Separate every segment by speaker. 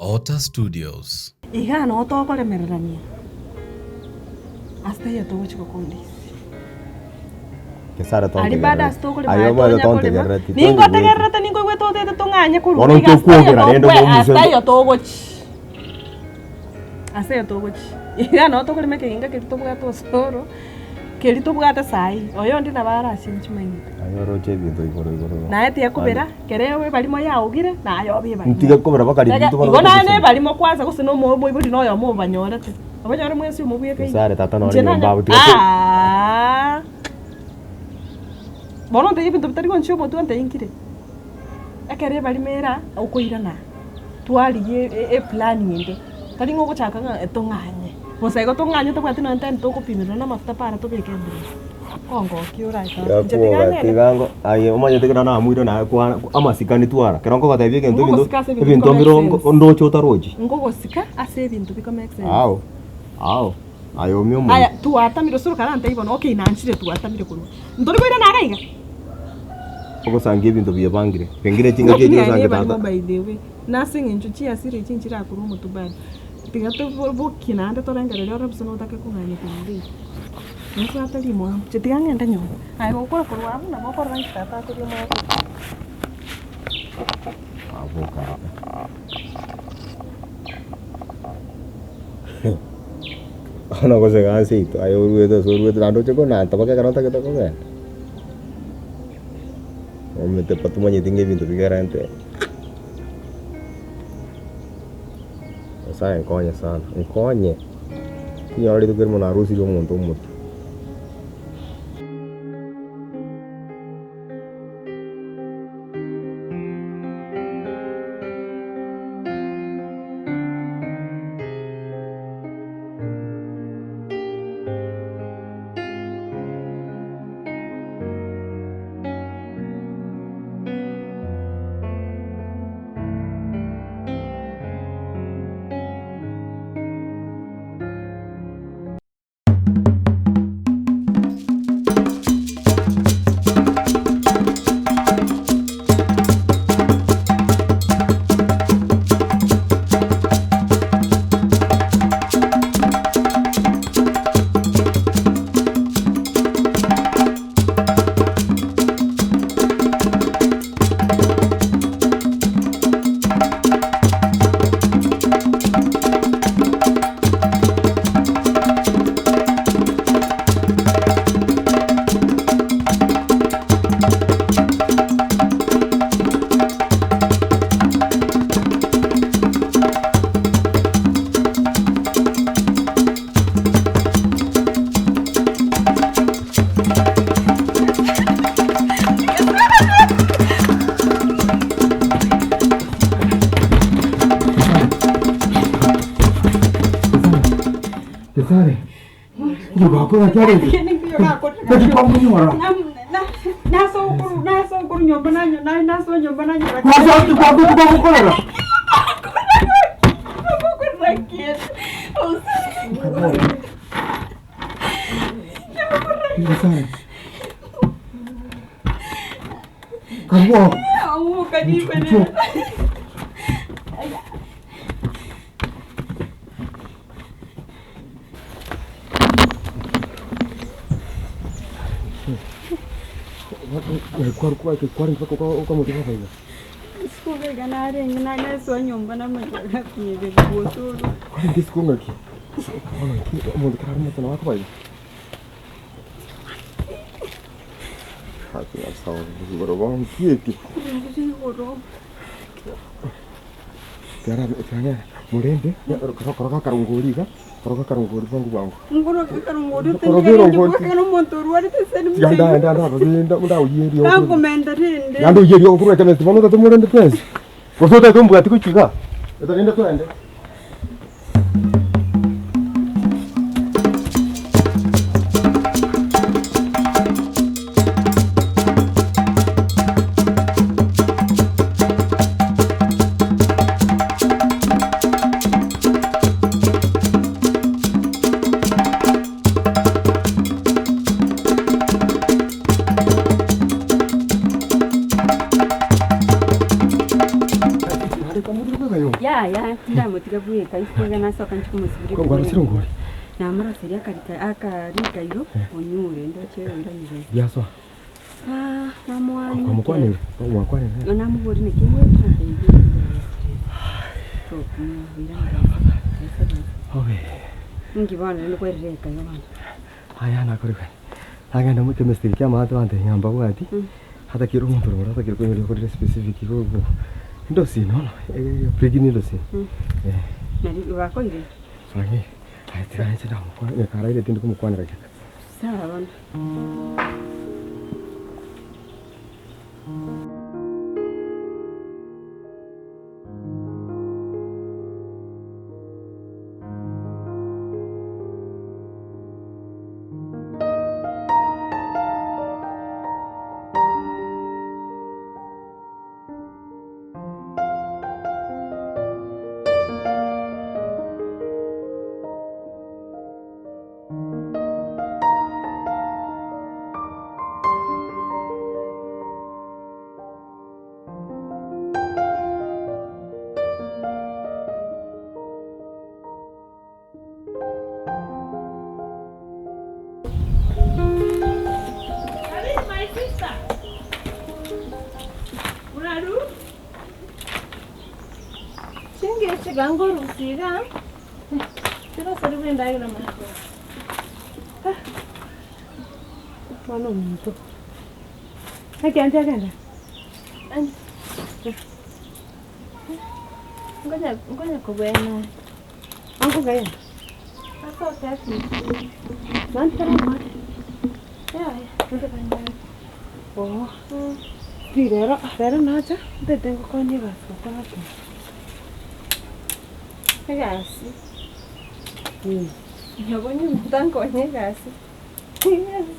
Speaker 1: Ota Studios.
Speaker 2: Igana otokoremererania asta yeto gochiko kondisi
Speaker 3: kesara to
Speaker 2: ari bada stokore
Speaker 3: ayo mo to tegerati
Speaker 2: ningo tegerata ningo gwetotete tunganye kuru
Speaker 3: Bono tukwogera rendo mo muzo
Speaker 2: asta yeto gochi asta yeto gochi igana otokoremeke inga kirito bwato soro kirito bwata sai oyo ndi nabara sinchimanyi
Speaker 3: ayo roche bintu igoro
Speaker 2: na eti yakubera kerewe balimo yaugire na ayo biba
Speaker 3: ntiga kubera bakari bintu
Speaker 2: bano igona ne balimo kwanza kusino mo ibudi no yo mo banyorete abanyore mwese mu buye kai
Speaker 3: sare tata no ri mbabu tiga
Speaker 2: bono te ibintu bitari goncho mo tuante inkire akere balimera ukoirana twali e plan yende tari ngo gochaka nga etonganye bosego tonganye to kwatino ntani to kopimira na mafuta para to bekendre kongo kiura ika
Speaker 3: tigango aye umanye tikira na mwiro na kwa amasikani twara kerongo batebye kintu bintu mirongo ndocho utaroji
Speaker 2: ngogo sika ase bintu bikomexe
Speaker 3: awo ayo myomo
Speaker 2: aya tuatamire suru karanta ibona okay nanchire tuatamire kuru ndori kwira nagaiga
Speaker 3: oko sangie bintu byebangire pengire tinga byeje sangie tata
Speaker 2: by the way nasinga inchuchi asire chinchira kuru mutubani tigato boki nande torengere lero bisono take kunganye kundi nso atali mo chetigange ndanyo ayo gukora kurwa amu na mokora ngi tata kuri mo
Speaker 3: avoka ana ko se gansi to ayo ruedo nando cheko na tabaka karanta ke to ko ben omete patumanye tinge bintu bigarante saya enkonye sana enkonye iyo ari tukiri mu harusi y'umuntu w'umuto
Speaker 4: Sare. Juga aku aja deh. Tadi kamu nyuara.
Speaker 2: naso kuru nyomba nanyo naso nyomba nanyo
Speaker 4: Masa itu aku kora.
Speaker 2: aku rakit
Speaker 4: Sare. Kamu.
Speaker 2: Kamu kadipan.
Speaker 4: Kuar kamu di mana?
Speaker 2: Sekolah ganare ngana so nyomba na majaga kiye boso.
Speaker 4: Kau di sekolah lagi. Mau dikaram macam apa lagi? Hati asal berobong kiye. Tiara murende ya koroka karunguri kan? Koroka karunguri bangku bangku.
Speaker 2: Ngoro karunguri tengere njuko kana montoru ari teseni.
Speaker 4: Yanda muda uyeri.
Speaker 2: Tangu mendarinde.
Speaker 4: Yanda uyeri okuru kama timono tatu murende twese. Kosote tumbu ati kuchika. Etarinda twende. Kamu kayo.
Speaker 1: Ya, ndamutiga bwika ifuga nasoka nchikumusibiri.
Speaker 4: Kwa ngwara sirongori.
Speaker 1: Namara seria akarika iro onyure ndo chewe ndanyire.
Speaker 4: Yaso.
Speaker 1: Namwani.
Speaker 4: Kwa mkwani.
Speaker 1: Namubori ne kimwe tsahe. So,
Speaker 4: Okay.
Speaker 1: Ngibana ndikwereka yobana.
Speaker 4: Haya nakoreka. Agenda mu chemistry kya mahatu ante nyamba kwati. Hata kiro mtu ora hata kiro kwenye specific go. Ndo sino. Prigini ndo sino.
Speaker 1: Nari wako ile.
Speaker 4: Sangi. Hai tira chida mu kwa kara ile tindu kumukwana raka.
Speaker 1: Sawa bana. Gangor usiga. Sira saribu ndai na mako. Mano mtu. Agenda. Ngoja kubena. Angu gaya. Asa tatu. Mantara mat. Ya, ndio banda. Oh. Pero nacha, te tengo con llegar kwa hapo. Gasi. Yabonye mtango nye gasi.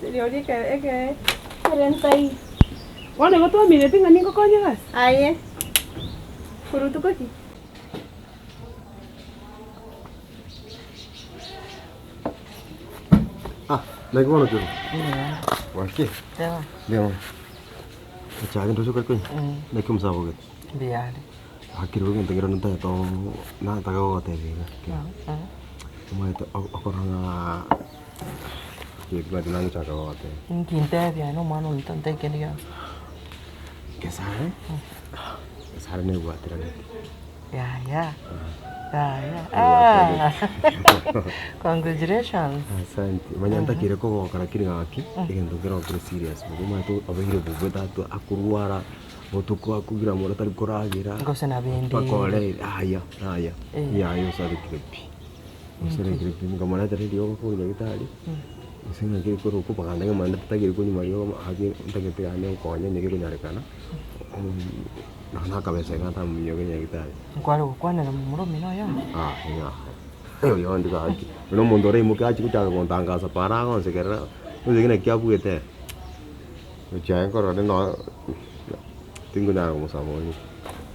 Speaker 1: Seriorika ege. Rentai.
Speaker 2: Wana goto mire tinga ningo konye gasi.
Speaker 1: Aye. Furutu koki.
Speaker 3: Lagi mana tu?
Speaker 5: Wakil.
Speaker 3: Siapa? Dia. Cakap tu suka kau. Lagi kumsa boleh.
Speaker 5: Biar.
Speaker 3: Akhir bukan tenggelam nanti atau nak tak kau kata ni. Cuma itu aku orang kita macam mana cakap kau kata.
Speaker 5: Kita dia no mana nonton tak kena.
Speaker 3: Kesana? Kesana ni buat terang.
Speaker 5: Ya. Congratulations.
Speaker 3: Asante. Manyanta kira kau kalau kiri ngaki, ikan tu kira aku serius. Bukan itu apa hidup bukan itu aku luar. Motuko aku kira mora tali koragira.
Speaker 5: Kau sana bendi.
Speaker 3: Pakole, ya. Ya, yo sabe kripi. Sabe kripi, muka mana tadi dia aku jadi tadi. Saya kira kau ruku pakai dengan mana tadi kira kau ni mario, lagi tadi kira ane kau ane jadi kau nyari kana. Nah kabeh saya kata mio jadi tadi.
Speaker 5: Kau ada muro mino ya.
Speaker 3: Ya. Yo ande kaki. Belum mondore muka aja kita kau tangga separang kau sekarang. Kau jadi nak kiapu itu. Jangan kau ada no. Tinggal nak kamu sama ni.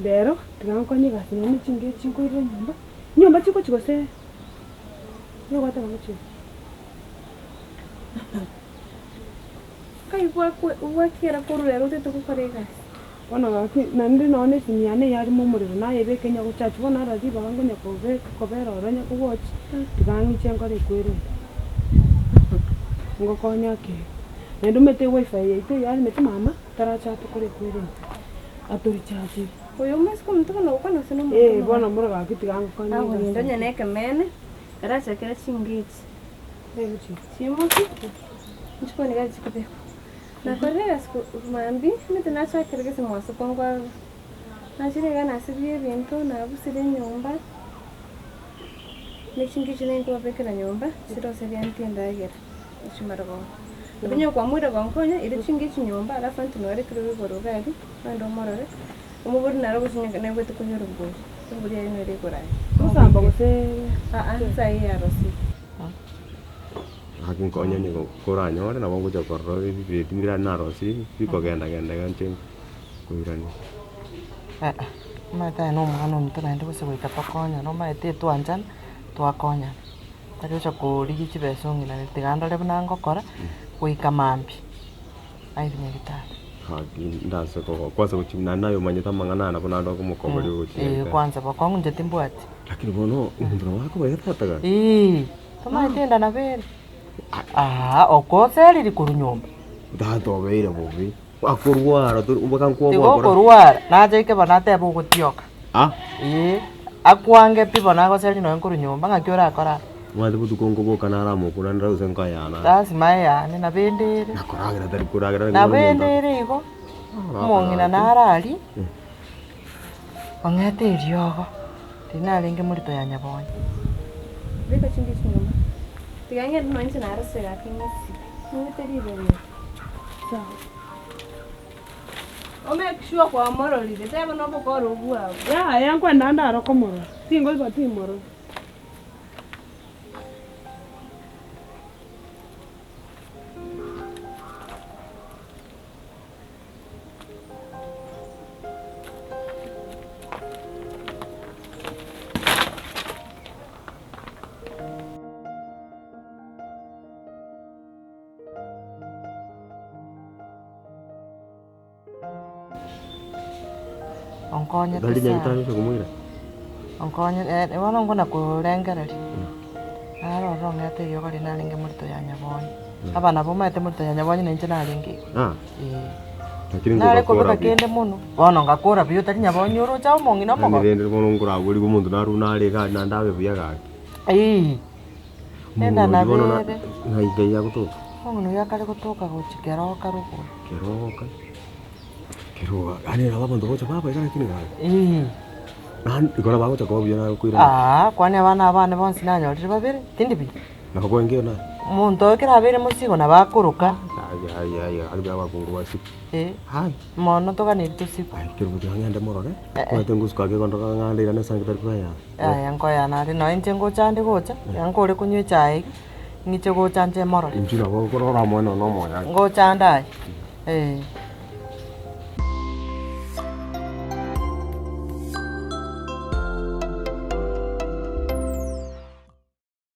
Speaker 2: Dero, terang kau ni gasi ni cingko itu nyamba. Nyamba ciko se. Yo kata kamu ciko. Kai buat kira kuru lero tu tu kau regas. Wana gasi nanti nane sini ane yari mumuri na ebe kenya kucaci wana radi bangun kenya kobe orangnya kuwatch. Tigangi cengkau rekuiru. Enggak kau nyake. Nendo mete wifi itu yari mete mama teraca tu rekuiru. Atau recharge.
Speaker 1: Oyo mes como tu no kana sino mo.
Speaker 2: Bona mura ga kiti gang kan.
Speaker 1: Ndo nyane ke mene. Era chakera chingiti.
Speaker 2: Ndeguchi.
Speaker 1: Chimo ki. Nchiko ni gaji kupe. Na korera sku mambi mete na chakera ke simo so pongwa. Na chire ga na sibie bento na busire nyumba. Ni chingichi ne ko beke na nyumba. Siro se bianti ndagera. Chimarago. Binyo kwa mwira kwa mkonya ile chingichi nyumba alafu antinore kiro gorogali ndo morore umuburi naro kuchinya ne kwetu kunyoro mbo kuburi ari nere korai
Speaker 2: Musamba kuse
Speaker 1: sai ya rosi
Speaker 3: Hakin kau nyanyi kau ranya orang nak bangun jauh korro di tindiran narosi di kau ganda kan ceng kuirani.
Speaker 5: Mata no mano nito na ndo se wita pakonya no mate tu anjan tu akonya. Tari ucha kuri chibe songi na tiganda le bnango kora kuika mambi. Ai ni gitari.
Speaker 3: Haki ndase ko kwanza kuchimna nayo manyeta manganana kuna ndo kumukobali kuchimna.
Speaker 5: Kwanza bakwangu njeti mbwati.
Speaker 3: Lakini bono umuntu wako bayatataga.
Speaker 5: Toma itenda na bere. Okoseli likuru nyumba.
Speaker 3: Dato beire bobi. Akurwara tu ubakankuwa
Speaker 5: Tigo kurwara naje ke banate bugutioka. Akwange pibo na goseli no nkuru nyumba ngakyora akora.
Speaker 3: Mwadi butu kongo boka naramo kuna ndau senka yana.
Speaker 5: Dasi maya ni nabendere.
Speaker 3: Nakuragira tari kuragira.
Speaker 5: Nabendere iko. Mongina narali. Ongete iryogo. Tinalinge murito ya nyabonye.
Speaker 1: Biko chindi nyumba. Tigange no nje narasega kingisi. Mwiteri bene. Sawa. Omekishwa kwa moro lide tebo no bokoro bua.
Speaker 2: Ya yankwa ndanda arokomoro. Tingo ibo timoro.
Speaker 5: Onkonya
Speaker 3: Dali nyangitani kumwira.
Speaker 5: Onkonya wana ngona kurengereri. Aro ngate yo kali nalinge murito ya nyabonye. Abana bo mate murito ya nyabonye nenje nalinge.
Speaker 3: Lakini
Speaker 5: ngora ko kende muno. Bono ngakora biyo tari nyabonye uro cha umongi no mogo.
Speaker 3: Ndirende bono ngura buri kumuntu narunari ga nandabe buyaga.
Speaker 5: Nenda na bere.
Speaker 3: Ngaiga ya gutuka.
Speaker 5: Ngono yakale gutuka guchikero karuko.
Speaker 3: Keroka. Keroka. Ani na baba ndo baba ikana kini ga. Nan ikora baba cha ko biyana kuira.
Speaker 5: Kwani abana bonsi nanyorire babere. Tindi bi.
Speaker 3: Nako ngeo na.
Speaker 5: Muntu kira babere musigo na bakuruka.
Speaker 3: Ay albi abakungu wasi. Hai.
Speaker 5: Mono to kaniri tusiku.
Speaker 3: Ay kirubu ngende morore. Ko tengu skage kondo ngande ira nesanga tarikuya.
Speaker 5: Yango yana ri no enje ngochande gocha. Yango ore kunywe chai. Ngiche gochanje morore.
Speaker 3: Injira go korora mono no moya.
Speaker 5: Ngochanda.